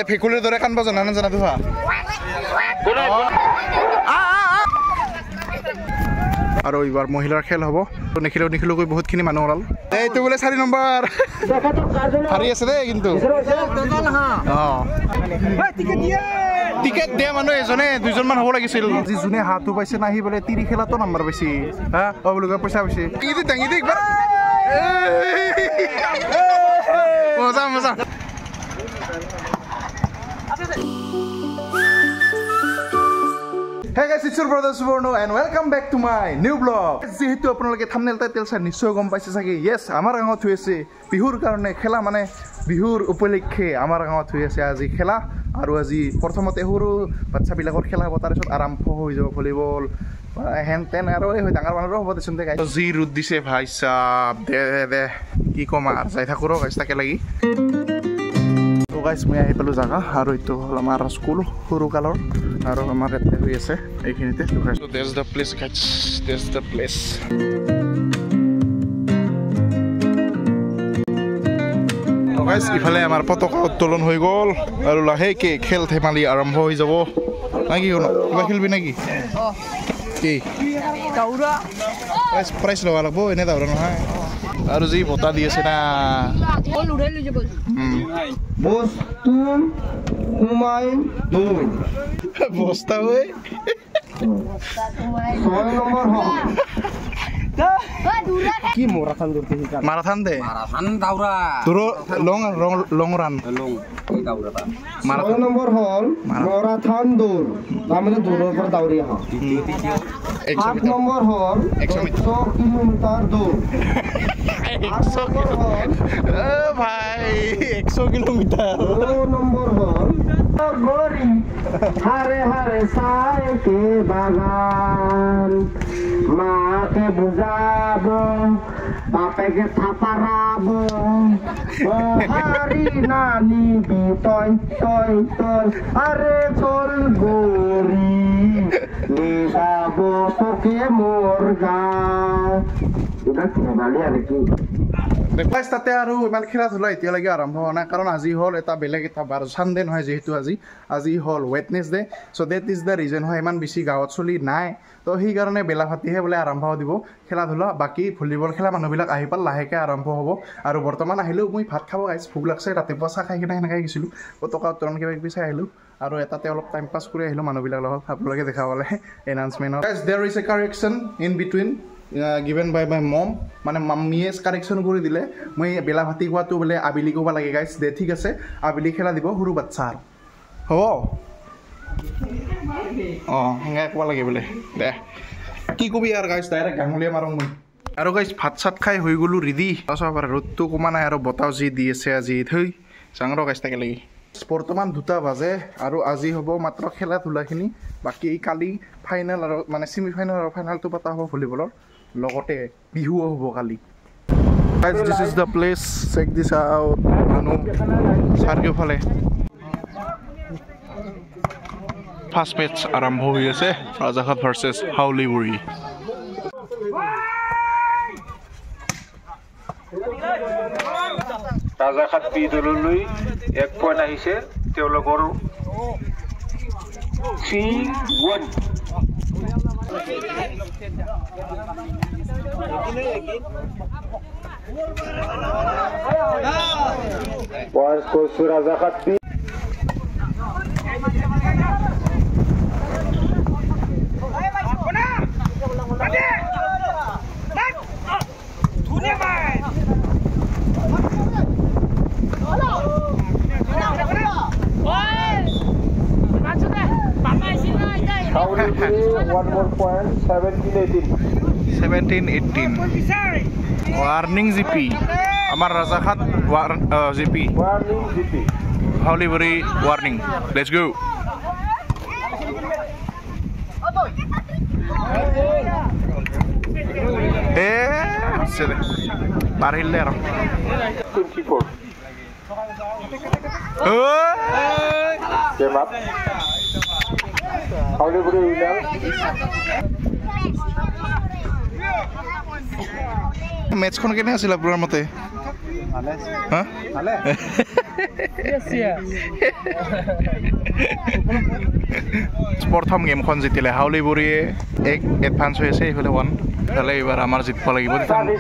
ফেকুলিৰ দৰে কানবা জানা না জানা তুহা আৰু এইবাৰ মহিলাৰ খেল হ'ব তো নিখিলো কৈ বহুতখিনি মানুহ ওলাল এইটো বোলে 4 নম্বৰ হাৰি আছে দেই কিন্তু টিকেট দিয়া মানুহ এজনে দুইজনমান হ'ব লাগিছিল যি যোনে হাতটো পাইছে নাহি বোলে 30 খেলাতো নম্বৰ পাইছে হা অ বোলে পইচা পাইছে ইদি দাঙি দি একবাৰ মজা Hey guys, it's your brother Suborno and welcome back to my new vlog. যেহেতু আপোনালোকে thumbnail title চাই নিশ্চয় গম পাইছে চাগে yes আমাৰ গাঁৱত হৈ আছে বিহুৰ কাৰণে খেলা মানে বিহুৰ উপলক্ষে আমাৰ গাঁৱত হৈ আছে আজি খেলা আৰু আজি প্ৰথমতে সৰু বাচ্চাবিলাকৰ খেলা হ'ব তাৰ পিছত আৰম্ভ হৈ যাব ভলিবল হেন তেন আৰু এই ডাঙৰ মানুহৰো হ'ব দেচোন গাইছ যি ৰুদ দিছে ভাই সাব দে কি কম আৰু যাই থাকো ৰ গাইছ তাকে লাগি গাইছ মই আহি পালো জাগা আৰু এইটো হ'ল আমাৰ স্কুল সৰু কালৰ আৰু আমাৰ ইয়াতে হৈ আছে এইখিনিতে so there's the place guys there's the place guys ইফালে আমাৰ পতাকা উত্তোলন হৈ গ'ল আৰু লাহেকে খেল ধেমালি আৰম্ভ হৈ যাব নাকি কিবা খেলবি নাকি কি দাউৰা প্ৰাইজ লব লাগব এনে দাউৰা নহয় আৰু যি বতা দি আছে না বল উঠাই লৈ যাব বস্তু কুমাই দুই বস্তা হৈ 6 নম্বৰ হ কি মারাথন দৌড়তে শিখা মারাথন দে মারাথন দাউরা তোর লং রান লং এই দাউরাটা 6 নম্বর হল মারাথন দৌড় মানে দৌড়ের উপর দাউড়িয়া হয় 8 নম্বর হল 100 কিলোমিটার দৌড় 100 হল ভাই 100 কিলোমিটার 2 নম্বর হল গরি হারে হারে সাইকে বাগান মাকে বুঝাবো বাপেকে থাপারাবো হারি নানি তয় তয় তয় আরে চল গরি নিগাবো তোকে মোর গাঁও এটা খেলালি আর কি দেখবাইছ তাতে আৰু ইমান খেলা ধূলা এতিয়ালৈকে আৰম্ভ হোৱা নাই কাৰণ আজি হ'ল এটা বেলেগ এটা বাৰ চানডে নহয় যিহেতু আজি হ'ল Wednesday so' that is the reason হয় ইমান বেছি গাঁৱত চলি নাই তো সেইকাৰণে বেলা ভাতিহে বোলে আৰম্ভ দিব খেলা ধূলা বাকী ভলীবল খেলা মানুহবিলাক আহি পাল লাহেকৈ আৰম্ভ হ'ব আৰু বৰ্তমান আহিলেও মই ভাত খাব গাইছ ভোক লাগছে ৰাতিপুৱা চাহ খাই কিনে সেনেকৈ গৈছিলোঁ পতাকা উত্তোলন কিবা কিবি চাই আহিলোঁ আৰু এটাতে অলপ টাইম পাছ কৰি আহিলোঁ মানুহবিলাক লগত আপোনালোকে দেখা পালে এনাউন্সমেণ্টত there is a correction in between given by my mom মানে মাম্মিয়ে কাৰেকশ্যন কৰি দিলে মই বেলা ভাতি খোৱাটো বোলে আবেলি ক'ব লাগে গাইছ দে ঠিক আছে আবেলি খেলা দিব সৰু বাচ্চাৰ হ'ব অঁ সেনেকৈ ক'ব লাগে বোলে দে কি কবি আৰু গাইছ ডাইৰেক্ট গাঙুলীয়া মাৰোঁ মই আৰু গাইছ ভাত চাত খাই হৈ গ'লোঁ ৰেডি চাব পাৰে ৰ'দটো কমা নাই আৰু বতাহ যি দি আছে আজি থৈ যাওঁ ৰ গাইছ তাকে লাগি বৰ্তমান 2টা বাজে আৰু আজি হ'ব মাত্ৰ খেলা ধূলাখিনি বাকী কালি ফাইনেল আৰু মানে ছেমি ফাইনেল আৰু ফাইনেলটো পতা হ'ব ভলীবলৰ লগতে বিহুও হ'ব কালি guys this is the place check this out মানুহ চাৰিওফালে ফাৰ্ষ্ট মেচ আৰম্ভ হৈ আছে ৰাজাঘাট ভাৰ্চেছ হাউলিবুৰি ৰাজাঘাট বি দললৈ 1 পইণ্ট আহিছে তেওঁলোকৰ 3-1 Points goes to Razakhat B. One more point, 17-18. Warning GP. Amar Razakhat GP. Warning GP. Hauliburi warning. Let's go. Baril there. 24. Game up. Hauliburi winner. মেচখন কেনে আছিল আপোনাৰ মতে হা প্ৰথম গেমখন জিতিলে হাউলিবুৰীয়ে এক এডভান্স হৈ আছে এইফালে 1 তাহলে এবাৰ আমাৰ জিতব লাগিব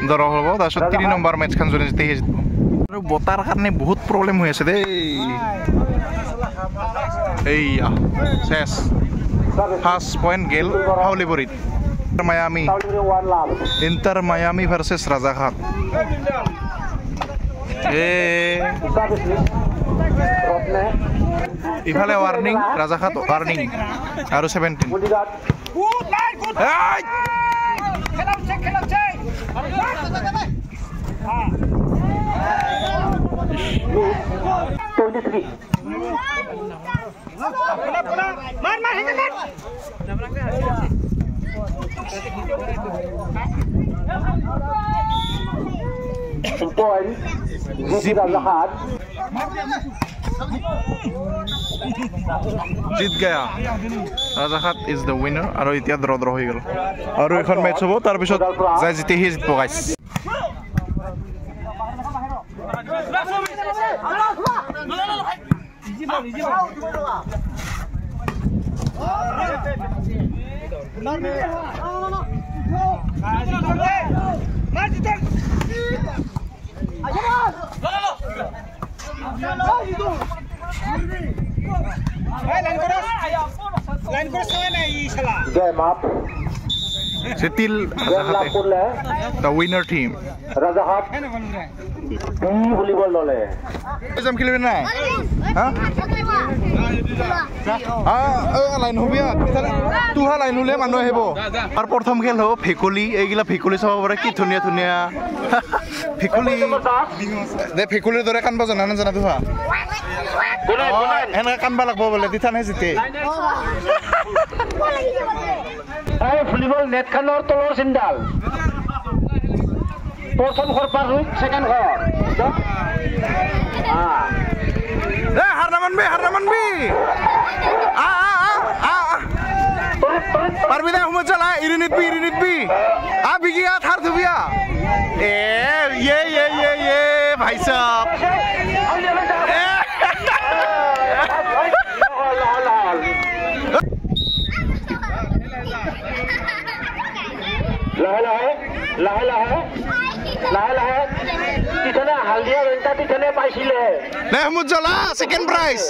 ডৰ হ'ব তাৰপিছত 3 নম্বৰ মেচখন যদি জিতে জিতব আৰু বতাৰ কাৰণে বহুত প্ৰব্লেম হৈ আছে দেই এইয়া শেষ ফাৰ্স্ট পয়েন্ট গেল হাউলিবুৰীত Miami inter Miami versus Rajaghat ইফালে ওয়ার্নিং রাজাঘাট ওয়ার্নিং আর 17 जीत गया राजाघाट इज द विनर और इतना ड्र ड्र हो गल और এখন ম্যাচ হ'ব তাৰ পিছত যাই জিতে হি জিতব guys Game up. Still the winner team. Rajahat. Volleyball lole. Jam khilbe na. Ha? Line hobia. Tu ha line hole manu hebo. Ar prothom khel ho phekoli egila phekoli sab pare ki dhuniya dhuniya. Phekoli. De phekoli dore kan bajana na jana tu ha. Enak kan balak bo bole dithan he jite. Ay volleyball net kanor tolor sindal. Prothom khor par ruk second khor. Harnaman bi. Parbida humut chala irinit bi. Bigiya thar thubiya. Ye bhai sahab. লাহে কিতনে হালদিয়া ৰংটা কিতনে পাইছিলে নেহমুদ জলা second prize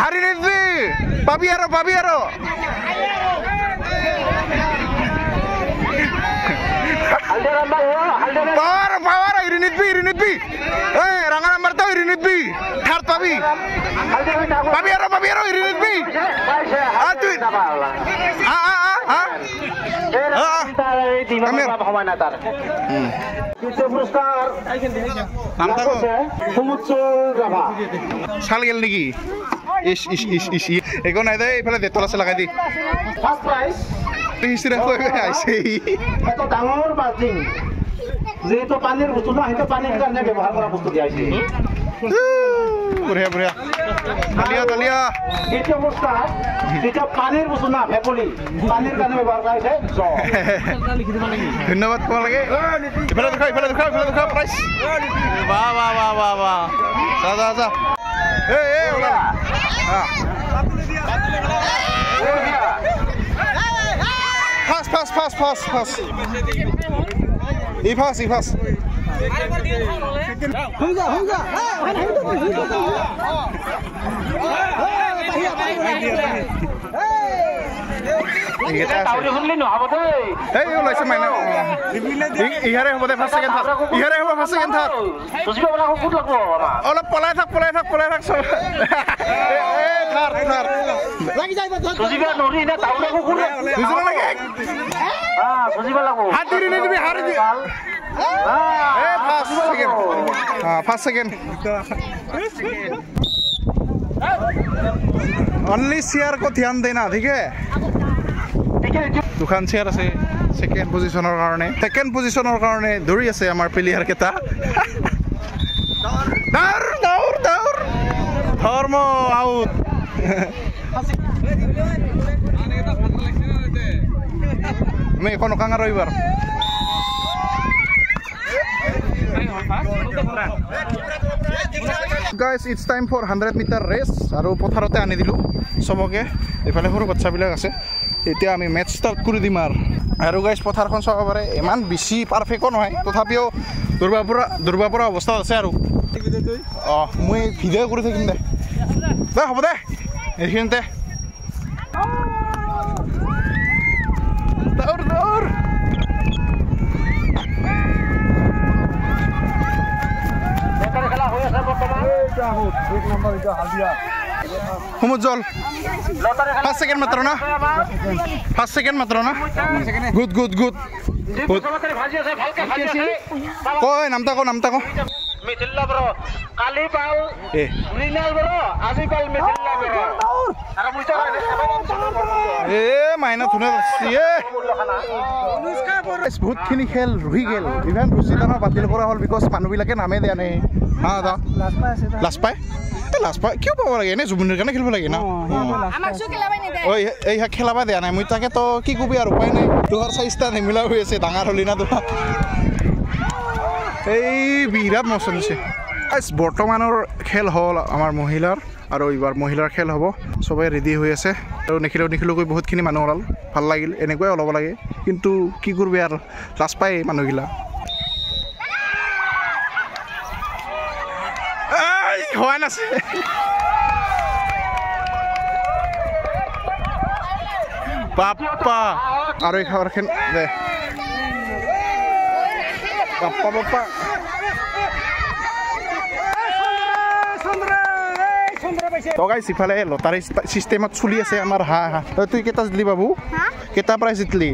হাৰি নিবি পাবি আৰু Haldia number power ইৰিনিতবি এই ৰঙা number তো ইৰিনিতবি থাৰ্ড পাবি আৰু ইরিনিতবি তুই চাল গেল নেকি একো নাই দে এইফালে দেতল আছে লগাই দি ডাঙৰ বাল্টিং যেহেতু পানীৰ বস্তু ন সেইটো পানীৰ কাৰণে ব্যৱহাৰ কৰা বস্তু দিয়া হৈছে বঢ়িয়া তালিয়া এইটো অৱস্থা যেটা পানীৰ বস্তু না ভেপলি পানীৰ কাৰণে ব্যৱহাৰ কৰা হৈছে ধন্যবাদ কোৱা লাগে ইফালে দেখা প্ৰাইজ বাহ যা ওলা Pass. Pass. Hunza. Tauri hunli no habo dei. Hey, ola se maina. Ihare hobo de first second third. Tusi ko bana ko kut lagbo ama. Ola polai thak. Third. Lagi jai ba. Tusi ba nori na taura ko kut. Tusi lagi. Tusi ba lagbo. Hadiri ni bi hari. First second. Only share को ध्यान देना ठीक है दुकान share আছে second পজিশনৰ কাৰণে দৌৰি আছে আমাৰ প্লেয়াৰ কেটা দৌৰ ধৰ্ম আউট মে কোন কাঙা ৰইবাৰ Guys, it's time for 100-meter race. আৰু পথাৰতে আনি দিলোঁ চবকে এইফালে সৰু বাচ্চাবিলাক আছে এতিয়া আমি মেচ ষ্টাৰ্ট কৰি দিম আৰু গাইজ পথাৰখন চাব পাৰে ইমান বেছি পাৰফেক্টো নহয় তথাপিও দূৰবাৰ পৰা অৱস্থা আছে আৰু মই ভিডিঅ' কৰি থাকিম দে হ'ব দে এইখিনিতে Humujol. 5 second matra na. 5 second matra na. Good. Koi namta ko. Mithilla bro. Kali pal. Mrinal bro. Aji pal mithilla bro. Ara muita maina thune ye. বহুত খিনি খেল ৰহি গেল ইভেন ৰুচিদানা বাতিল কৰা হল বিকজ মানুহবিলাকে নামে দিয়া নাই হা দা লাষ্ট পাই কিয় পাব লাগে এনে জুবিনৰ কাৰণে খেলিব লাগে না এই খেলাবা দিয়া নাই মই তাকে তো কি কবি আৰু উপায় নাই তোৰ চাইষ্টা নিমিলা হৈ আছে ডাঙৰ হলি না তোৰ এই বিৰাট মচন আছে বৰ্তমানৰ খেল হ'ল আমাৰ মহিলাৰ আৰু এইবাৰ মহিলাৰ খেল হ'ব সবাই ৰেডি হৈ আছে আৰু নিখিলকৈ বহুতখিনি মানুহ ওলাল ভাল লাগিল এনেকুৱাই ওলাব লাগে কিন্তু কি কৰবি আৰু লাজ পায় মানুহগিলা হয় নাছে পাপা আৰু এইখন দে পাপা তো গাইস ইফালে লটাৰী সিস্টেমত চলি আছে আমাৰ হা তুই কেটা জিতলি বাবু কেটা প্ৰাইজ জিতলি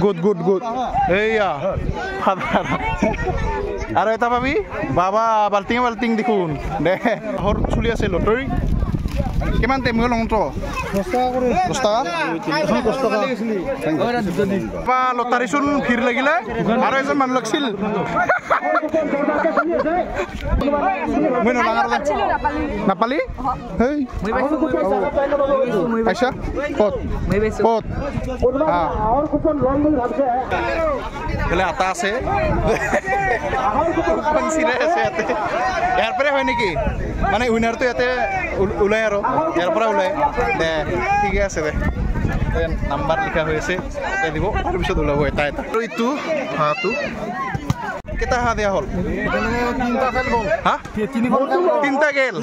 গুড এইয়া আৰু এটা পাবি বাবা বাল্টিং দেখোন দে হৰ চলি আছে লটাৰী কিমান টাইম হ'ল লংটো 10 টাকা বা লটাৰী চোন ভিৰ লাগিলে আৰু এজন মানুহ লাগছিল মই নাপালি হেই আইছা কত আর কুপন লং বলি ভাবছে বলে আতা আছে কুপন সিরে আছে ইয়াৰ পৰে হয় নেকি মানে উইনাৰটো ইয়াতে ওলাই আৰু ইয়াৰ পৰা ওলাই দে ঠিক আছে দে নাম্বাৰ লিখা হৈ আছে তাতে দিব তাৰ পিছত ওলাব এটা আৰু ইটো হাটো কেটা হা দিয়া হল তিনটা গেল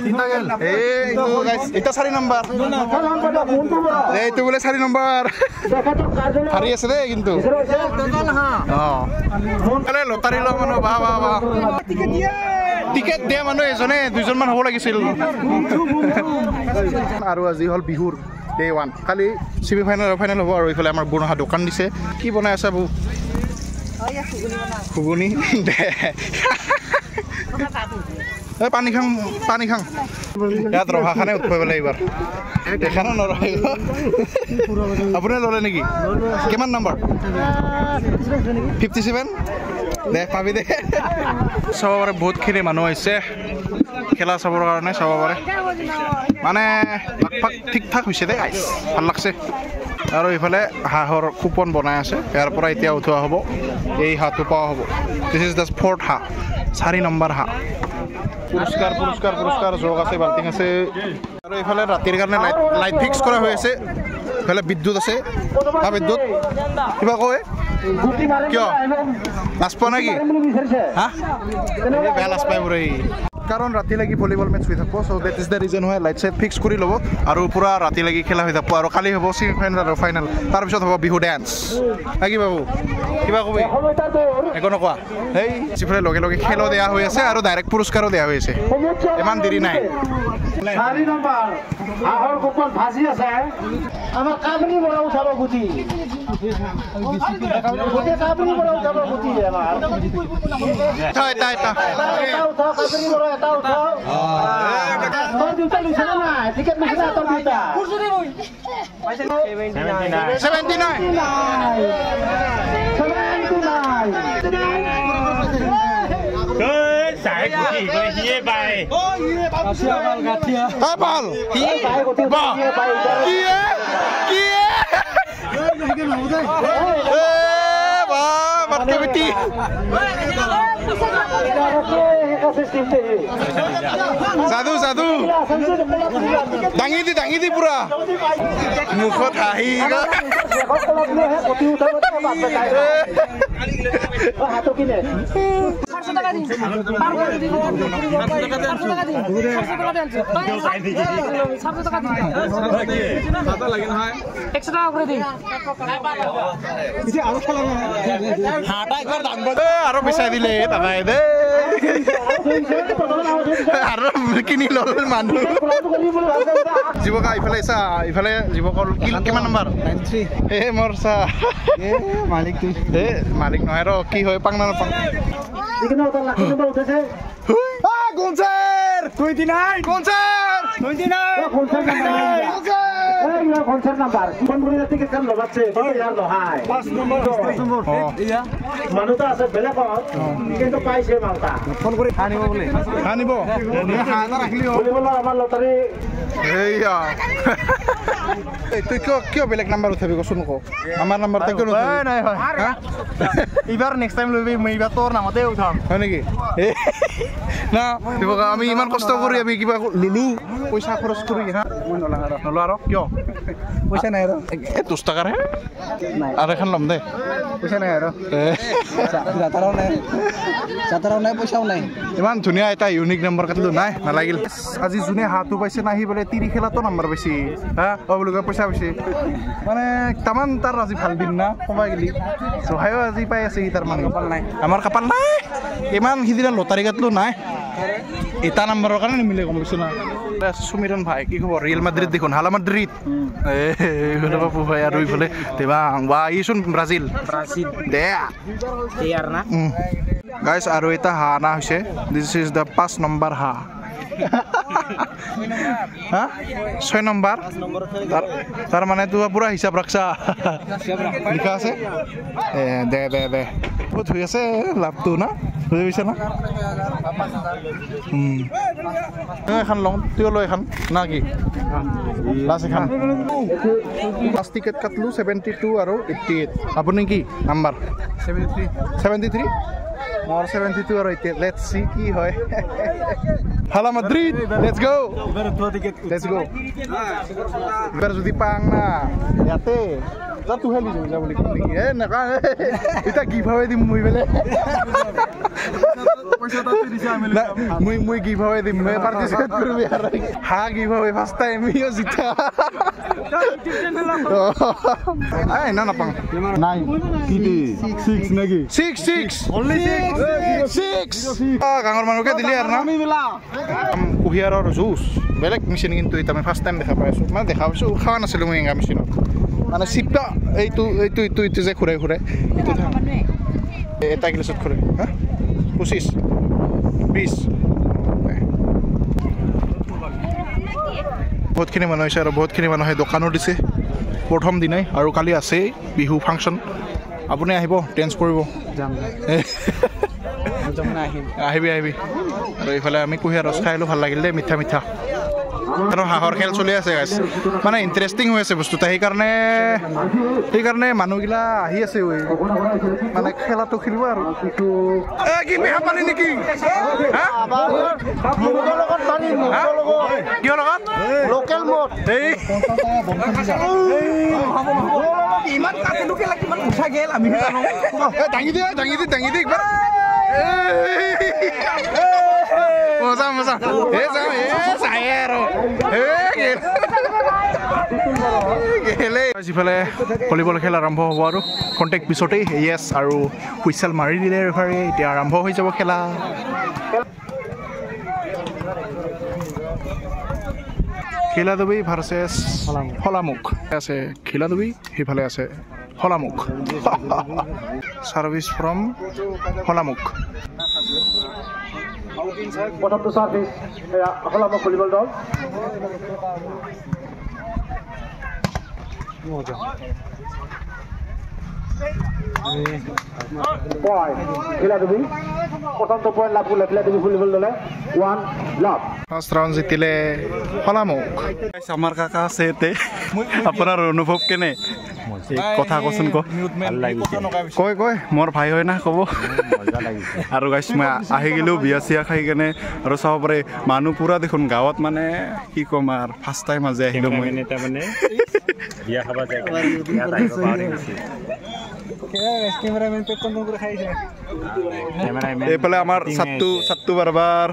এইটো গাইস এটা 4 নাম্বার এইটো বলে 4 নাম্বার হাৰি আছে দে কিন্তু আলে লটাৰী ল মানুহ বা টিকেট দিয়া মানুহ এজনে দুইজন মান হ'ব লাগিছিল আৰু আজি হল বিহুৰ ডে 1 খালি সেমি ফাইনাল আৰু ফাইনাল হ'ব আৰু এইফালে আমাৰ বনহা দোকান দিছে কি বনাই আছে বু ঘুগুনি পানী খাং ইয়াত ৰহা খানে উঠবাব এইবাৰ দেখানো নৰহিব আপুনি ল'লে নেকি কিমান নম্বৰ 57 দে পাবি দে চাব পাৰে বহুতখিনি মানুহ আহিছে খেলা চাবৰ কাৰণে চাব পাৰে মানে ঠিক ঠাক হৈছে দে ভাল লাগছে আৰু এইফালে হাঁহৰ কুপন বনাই আছে ইয়াৰ পৰা এতিয়া উঠোৱা হ'ব এই হাঁহটো পোৱা হ'ব দিছ ইজ দ্য 4th হাঁহ 4 নম্বৰ হাঁহ পুৰস্কাৰ যোগ আছে বাল্টিং আছে আৰু এইফালে ৰাতিৰ কাৰণে লাইট ফিক্স কৰা হৈ আছে এইফালে বিদ্যুৎ আছে বিদ্যুৎ কিবা কয় কিয় লাজ পোৱা নেকি হা বেয়া লাজ পায় বোৰে কাৰণ ৰাতি লাগি ভলিবল মেচ হৈ থাকব so that is the reason হয় লাইট সাইট ফিক্স কৰি ল'ব আৰু পুৰা ৰাতি লাগি খেলা হৈ থাকব আৰু কালি হ'ব সেমি ফাইনাল আৰু ফাইনাল তাৰ পিছত হ'ব বিহু ডান্স কি বাবু কিবা কবি একো নকোৱা এই সিফালে লগে খেলো দেয়া হৈ আছে আৰু ডাইৰেক্ট পুৰস্কাৰো দেয়া হৈ আছে ইমান দেৰি নাই 4 নম্বৰ আহৰ কুপন ভাজি আছে আমাৰ কাবনি বড় উঠাব গুটি কাবনি বড় উঠাব গুটি আমাৰ এটা উঠা কাবনি বড় এটা উঠা তোৰ দুটা লিখা না টিকেট লিখা তোৰ দুটা Sai guti goi hiye bai. Oh hiye babsia bal gathia. Ha bal. Hiye bai guti hiye bai. Kiye. বাবা মাতকে বেটি সাধু সাধু দাঙি দি পুরা মুখত হাঁহি আৰু পিছাই দিলে দাদাই দে আৰু কিনি লল মানুহ জীৱকা ইফালে চা ইফালে জীৱকৰ কিমান নম্বৰ 93 মোৰ চা মালিক নহয় ৰ কি হয় পাং না নাপাং Gonzar 29 Gonzar 29 concert number phone করে যাতে কি কাম লাগাচ্ছে ইয়ার লহাই 5 নম্বর মানুষ আছে বেলেগত কিন্তু পাইছে মালটা ফোন করে আনিব বলে আনিব হানা রাখলিও বলে আমার লটারি এইয়া তুই কিয় বেলেগ নাম্বার উঠাবি কচোন ক আমাৰ নাম্বাৰটা কিয় উঠাবি নাই হয় এইবাৰ নেক্সট টাইম লবি মই এইবাৰ তোৰ নামতে উঠাম হয় নেকি না আমি ইমান কষ্ট কৰি আমি কিবা লুলু পইচা খৰচ কৰি হা মই নলা আৰু কিয় পইচা নাই আৰু 10 টকাৰ হে আৰু এখন লম দে পইচা নাই আৰু যাতাৰাও নাই পইচাও নাই ইমান ধুনীয়া এটা ইউনিক নাম্বাৰ কাটিলো নাই নালাগিল আজি যোনে হাতটো পাইছে নাহি বোলে তিৰি খেলাতো নাম্বাৰ পাইছে হা বোলে পইচা পাইছে মানে তামান তাৰ আজি ভাল দিন না কমাই গেলি সহায়ো আজি পাই আছে তাৰ মানে কপাল নাই আমাৰ কপাল নাই ইমান সিদিনা লটাৰী কাটলো নাই এটা নাম্বাৰৰ কাৰণে নিমিলে গম পাইছো না সুমিৰন ভাই কি খবৰ ৰিয়েল মাদ্ৰিদ দেখোন হালা মাদ্ৰিদ এইফালে বাবু ভাই আৰু এইফালে দেবা ৱা ইচোন ব্ৰাজিল দে ইয়াৰ না গাইস আৰু এটা হা না হৈছে দিস ইজ দা 5 নম্বৰ হা হা 6 নম্বৰ তাৰ মানে তো পুৰা হিচাপ ৰাখছা লিখা আছে দে বহুত হৈ আছে লাভটো না বুজি পাইছা না এখন লং তুই লৈ এখন না কি লাষ্ট এখন লাষ্ট টিকেট কাটলো 72 আৰু 88 আপুনি কি নাম্বাৰ 73 মোৰ 72 আৰু 88 লেটস সি কি হয় হালা মাদ্ৰিদ লেটস গো এবাৰ যদি পাং না ইয়াতে যা তুহে লিজ যা বুলি কলি এ নকা এটা গিভআৱে দিম মই বেলে পইচা তা দিছা আমি মই গিভআৱে দিম মই পাৰ্টিসিপেট কৰিম ইয়াৰ হা গিভআৱে ফাৰ্স্ট টাইম ইও জিতা আই না নাপাং নাই কিটি 6 নেকি 6 only 6 গাঙৰ মানুহকে দিলি আৰু না কুহিয়াৰৰ জুচ বেলেগ মেচিন কিন্তু এটা আমি ফাৰ্স্ট টাইম দেখা পাইছো মানে দেখা পাইছো খাৱা নাছিলো মই এঙ্গা মেচিনত মানে সিপটা এইটো যে ঘুৰে এটা গ্লাছত ঘুৰে হা 25 20 বহুতখিনি মানুহ হৈছে আৰু বহুতখিনি মানুহে দোকানো দিছে প্ৰথম দিনাই আৰু কালি আছে বিহু ফাংচন আপুনি আহিব ডেন্স কৰিব আহিবি আৰু এইফালে আমি কুহিয়াৰ ৰস খাইলো ভাল লাগিল দে মিঠা আৰু হাঁহৰ খেল চলি আছে গাইছ মানে ইণ্টাৰেষ্টিং হৈ আছে বস্তুটা সেইকাৰণে মানুহগিলা আহি আছে মানে খেলাটো খেলিব আৰু কি বেয়া পানী নেকি কিয় লগত লোকেল মদ ইমান কাটিলোকে কিমান উঠা গেল আমি দাঙি দি একবাৰ মজা যিফালে ভলীবল খেল আৰম্ভ হ'ব আৰু কণ্টেক্ট পিছতেই য়েছ আৰু হুইচেল মাৰি দিলে ৰেফাৰী এতিয়া আৰম্ভ হৈ যাব খেলা খিলাদুবি ভাৰ্চেছ হলামুখ আছে খিলাদুবি সেইফালে আছে হলামুখ সাৰ্ভিস ফ্ৰম হলামুখ প্ৰথমটো সাৰ্ভিস হলামুখ ভলীবল দল পয়েন্ট খিলাদুবি প্ৰথমটো পয়েন্ট লাভ কৰিলে খিলাদুবি ভলীবল দলে 1 লাভ ফাৰ্ষ্ট ৰাউণ্ড জিতিলে হলামুখ আমাৰ কাকা আছে আপোনাৰ অনুভৱ কেনে কথা কচোন কয় কয় মোৰ ভাই হয় না ক'ব আৰু গাইছ মই আহি গ'লোঁ বিয়া চিয়া খাই কেনে আৰু চাব পাৰে মানুহ পুৰা দেখোন গাঁৱত মানে কি ক'ম আৰু ফাৰ্ষ্ট টাইম আজি আহিলোঁ মই বিয়া খাব যায় এইফালে আমাৰ চাট্টু বাৰবাৰ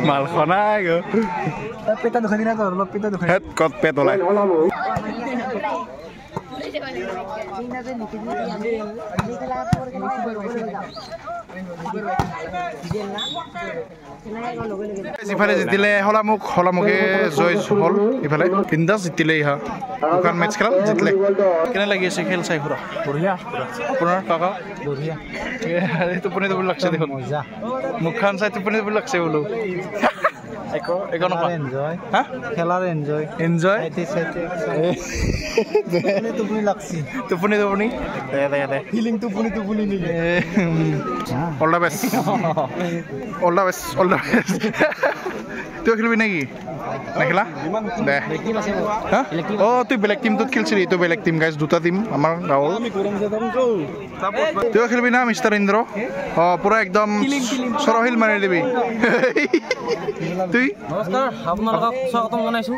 মাল খনাই ক'ত পেট ওলাই ইফালে জিতিলে হলামুখে জয় হ'ল ইফালে বিন্দাছ জিতিলে ইহা দোকান মেচ খেলা জিতিলে কেনে লাগি আছে খেল চাই পুৰা বঢ়িয়া আপোনাৰ কাকা বঢ়িয়া টোপনি টোপনি লাগছে দেখোন মুখখন চাই টোপনি টোপনি লাগছে বোলো খেলাৰ এনজয় টোপনি লাগছি টোপনি ফিলিং টোপনি অল দ্য বেষ্ট তই খেলিবি নেকি নেখেলা দে অঁ তুই বেলেগ টিমটোত খেলিছিলি এইটো বেলেগ টিম গাইছ দুটা টিম আমাৰ গাঁৱৰ তই খেলিবি না মিষ্টাৰ ইন্দ্ৰ অঁ পুৰা একদম চৰহিল মাৰি দিবি তুই নমস্কাৰ আপোনালোকক স্বাগতম জনাইছোঁ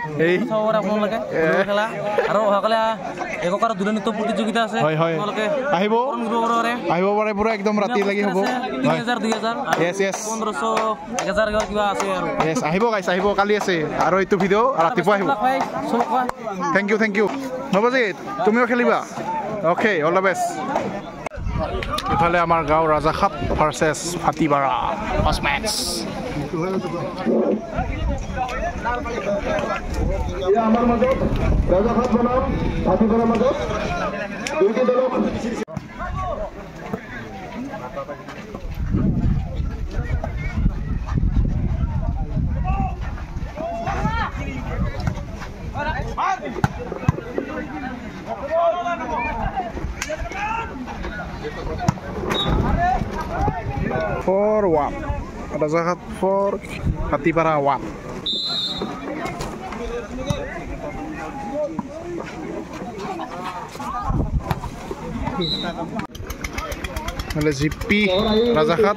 চাবৰ আপোনালোকে খেলা আৰু অহাকালি এককাৰ দূৰনীত প্ৰতিযোগিতা আছে আপোনালোকে আহিব পাৰে পুৰা একদম ৰাতি লাগি হ'ব 2000 1500 1000 কিবা আছে আৰু আহিব গাইছ আহিব কালি আছে আৰু এইটো ভিডিঅ' ৰাতিপুৱা আহিব থেংক ইউ নৱজিত তুমিও খেলিবা অ'কে অল দ্য বেষ্ট ইফালে আমাৰ গাঁও ৰাজাখাত ভাৰ্চেছ ফাটিবাৰা ফাৰ্ষ্ট মেচ আমাৰ মাজত ৰাজাখাত বনাম ফাটিবাৰাৰ মাজত দুইটি দলক for 1 Rajahat for Fatipara 1 Oleh Zipi Rajahat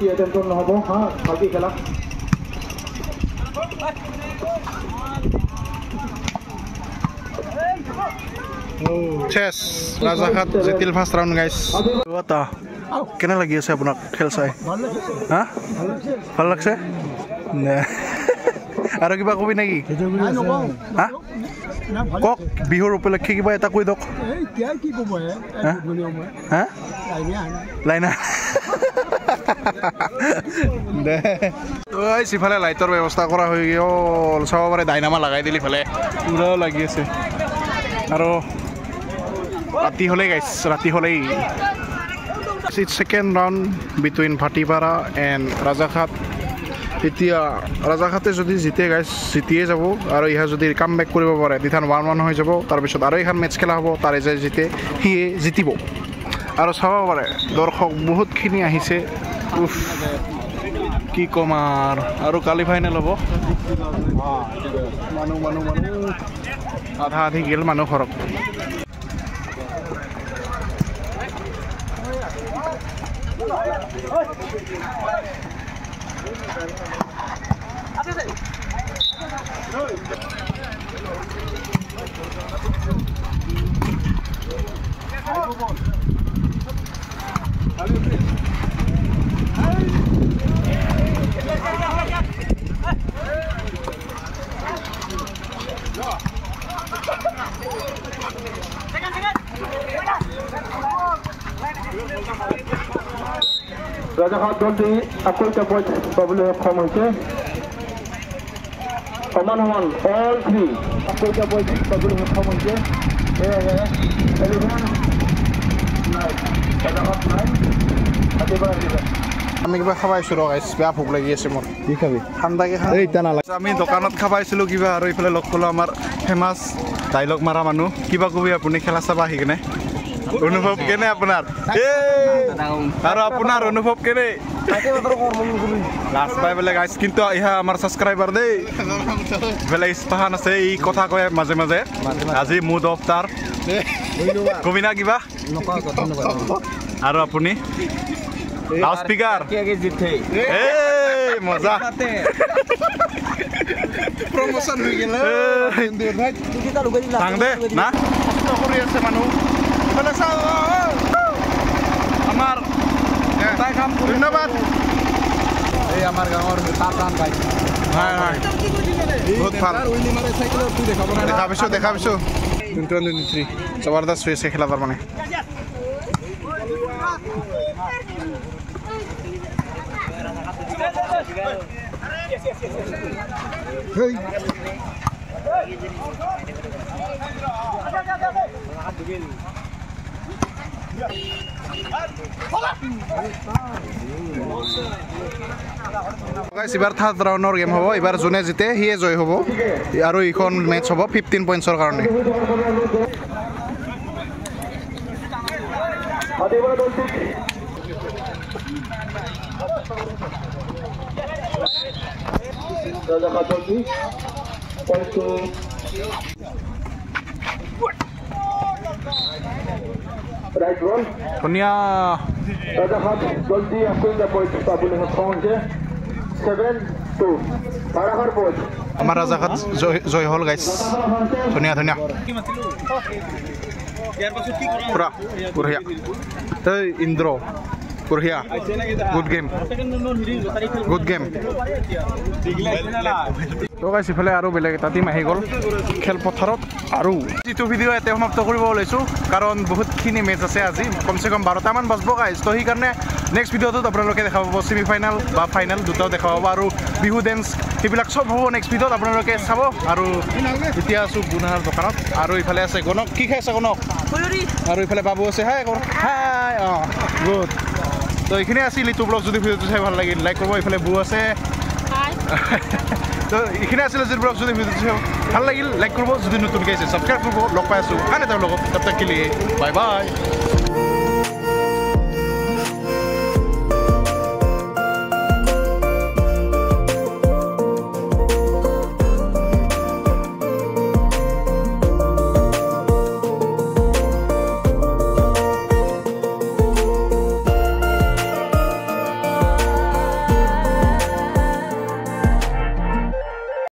Chess Rajahat Zitil first round guys Wata কেনে লাগি আছে আপোনাক খেল চাই হা ভাল লাগছে আৰু কিবা কবি নেকি হা কক বিহুৰ উপলক্ষে কিবা এটা কৈ দক হা লাইনা সিফালে লাইটৰ ব্যৱস্থা কৰা হৈ গ'ল চাব পাৰে ডাইনামা লগাই দিলি ফালে পুৰা লাগি আছে আৰু ৰাতি হ'লেই গাইছ ৰাতি হ'লেই It's second round between Fatipara and Rajakhat. এতিয়া ৰাজাঘাটে যদি জিতে গাইছ জিতিয়ে যাব আৰু ইহা যদি কাম বেক কৰিব পাৰে তিথান 1-1 হৈ যাব তাৰপিছত আৰু এখন মেচ খেলা হ'ব তাৰে যে জিতে সিয়ে জিতিব আৰু চাব পাৰে দৰ্শক বহুতখিনি আহিছে উফ কি কম আৰু কালি ফাইনেল হ'ব মানুহ আধা আধি গেল মানুহ ঘৰক Rajahat দলটি আকৌ এটা পইণ্ট পাবলৈ সক্ষম হৈছে সমান অল 3 আকৌ এটা পইণ্ট পাবলৈ সক্ষম হৈছে আমি কিবা খাবাইছোঁ ৰ গাইছ বেয়া ভোক লাগি আছে মোৰ কি খাবি ঠাণ্ডাকে খাই এতিয়া নালাগে আমি দোকানত খাবাইছিলোঁ কিবা আৰু এইফালে লগ পালোঁ আমাৰ ফেমাছ ডাইলগ মাৰা মানুহ কিবা কবি আপুনি খেলা চাবা আহি কিনে অনুভৱ কেনে আপোনাৰ আৰু আপোনাৰ অনুভৱ কেনে লাষ্ট পাই বোলে গাইছ কিন্তু ইহা আমাৰ ছাবস্ক্ৰাইবাৰ দেই বেলেগ ইস্পাহান আছে এই কথা কয় মাজে মাজে আজি মুড অফ তাৰ কবি না কিবা আৰু আপুনি লাউড স্পিকাৰ মজা প্ৰমোচন হৈ গেল তাং দে না কষ্ট কৰি আছে মানুহ বলে চাও আমাৰ তাই কাম ধন্যবাদ এই আমাৰ গাঁৱৰ তাতান গাই হয় হয় বহুত ভাল দেখা পাইছো 2023 জবৰদস্ত হৈ আছে খেলা তাৰ মানে Hey. এবাৰ থাৰ্ড ৰাউণ্ডৰ গেম হ'ব এবাৰ যোনে জিতে সিয়ে জয় হ'ব আৰু এইখন মেচ হ'ব 15 পইণ্টছৰ কাৰণে ধুনীয়া আমাৰ ৰাজাঘাট জয় হ'ল গাইছ ধুনীয়া ধুনীয়া পুৰা বঢ়িয়া এই ইন্দ্ৰ বঢ়িয়া গুড গেম তো গাইছ ইফালে আৰু বেলেগ এটা টিম আহি গ'ল খেলপথাৰত আৰু যিটো ভিডিঅ' ইয়াতে সমাপ্ত কৰিব ওলাইছোঁ কাৰণ বহুতখিনি মেচ আছে আজি কমচে কম 12টামান বাজিব গাইছ তো সেইকাৰণে নেক্সট ভিডিঅ'টোত আপোনালোকে দেখা পাব ছেমি ফাইনেল বা ফাইনেল দুটাও দেখা পাব আৰু বিহু ডেন্স সেইবিলাক চব হ'ব নেক্সট ভিডিঅ'ত আপোনালোকে চাব আৰু এতিয়া আছোঁ গুণাৰ দোকানত আৰু ইফালে আছে গণক কি খাই আছে গণক আৰু ইফালে বাবু আছে হাই হাই অঁ গুড তো এইখিনি আছিল ইটো ব্লগ যদি ভিডিঅ'টো চাই ভাল লাগিল লাইক কৰিব এইফালে বু আছে তো এইখিনি আছিলে যদি ব্লগ যদি ভিডিঅ'টো চাই ভাল লাগিল লাইক কৰিব যদি নতুনকৈ আছে ছাবস্ক্ৰাইব কৰিব লগ পাই আছোঁ আন এটা লগত তাত থাকিলে বাই বাই